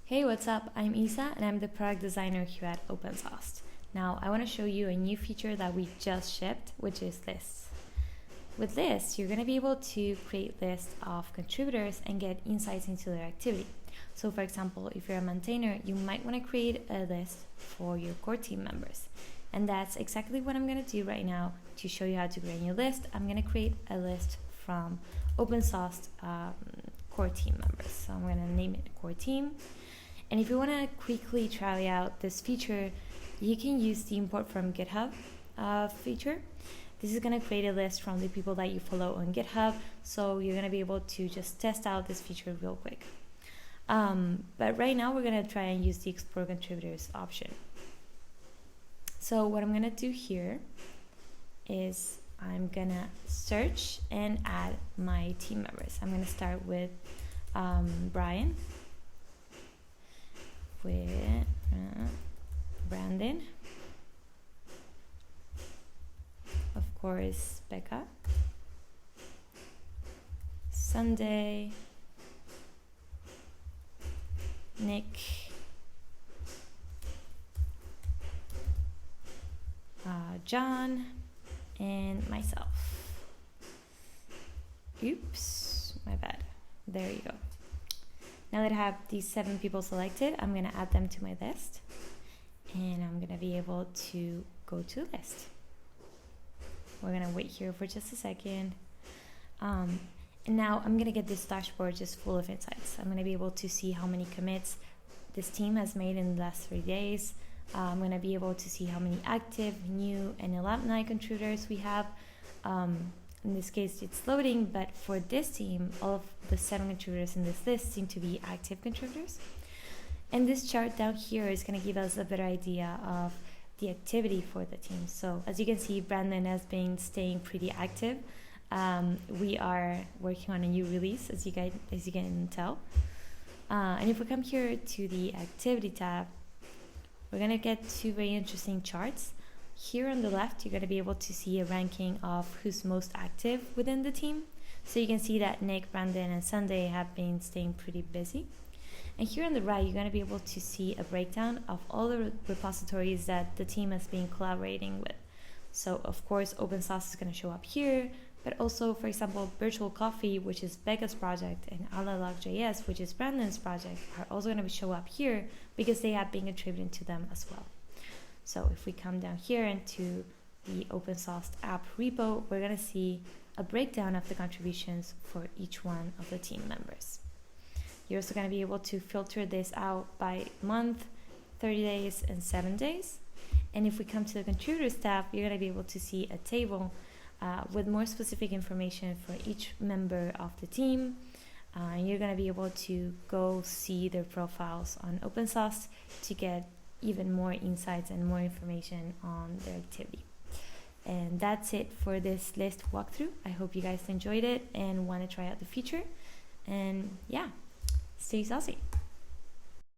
Hey, what's up? I'm Isa and I'm the product designer here at OpenSauced. Now, I want to show you a new feature that we just shipped, which is lists. With lists, you're going to be able to create lists of contributors and get insights into their activity. So for example, if you're a maintainer, you might want to create a list for your core team members. And that's exactly what I'm going to do right now to show you how to create a new list. I'm going to create a list from OpenSauced core team members. So I'm going to name it core team. And if you want to quickly try out this feature, you can use the import from GitHub feature. This is going to create a list from the people that you follow on GitHub, so you're going to be able to just test out this feature real quick. But right now we're going to try and use the Explore Contributors option. So what I'm going to do here is I'm going to search and add my team members. I'm going to start with Brian, with Brandon, of course Becca, Sunday, Nick, John, and myself. Oops, my bad. There you go. Now that I have these 7 people selected, I'm going to add them to my list. And I'm going to be able to go to list. We're going to wait here for just a second. And now I'm going to get this dashboard just full of insights. I'm going to be able to see how many commits this team has made in the last 3 days. I'm going to be able to see how many active, new, and alumni contributors we have. In this case, it's loading, but for this team, all of the 7 contributors in this list seem to be active contributors. And this chart down here is going to give us a better idea of the activity for the team. So as you can see, Brandon has been staying pretty active. We are working on a new release, as you can tell. And if we come here to the activity tab, we're going to get 2 very interesting charts. Here on the left, you're going to be able to see a ranking of who's most active within the team. So you can see that Nick, Brandon, and Sunday have been staying pretty busy. And here on the right, you're going to be able to see a breakdown of all the repositories that the team has been collaborating with. So of course, OpenSauced is going to show up here, but also, for example, Virtual Coffee, which is Becca's project, and Alalog.js, which is Brandon's project, are also going to show up here because they have been contributing to them as well. So if we come down here into the OpenSauced app repo, we're going to see a breakdown of the contributions for each one of the team members. You're also going to be able to filter this out by month, 30 days, and 7 days. And if we come to the contributors tab, you're going to be able to see a table with more specific information for each member of the team. And you're going to be able to go see their profiles on OpenSauced to get even more insights and more information on their activity. And that's it for this list walkthrough. I hope you guys enjoyed it and want to try out the feature. And yeah, stay saucy.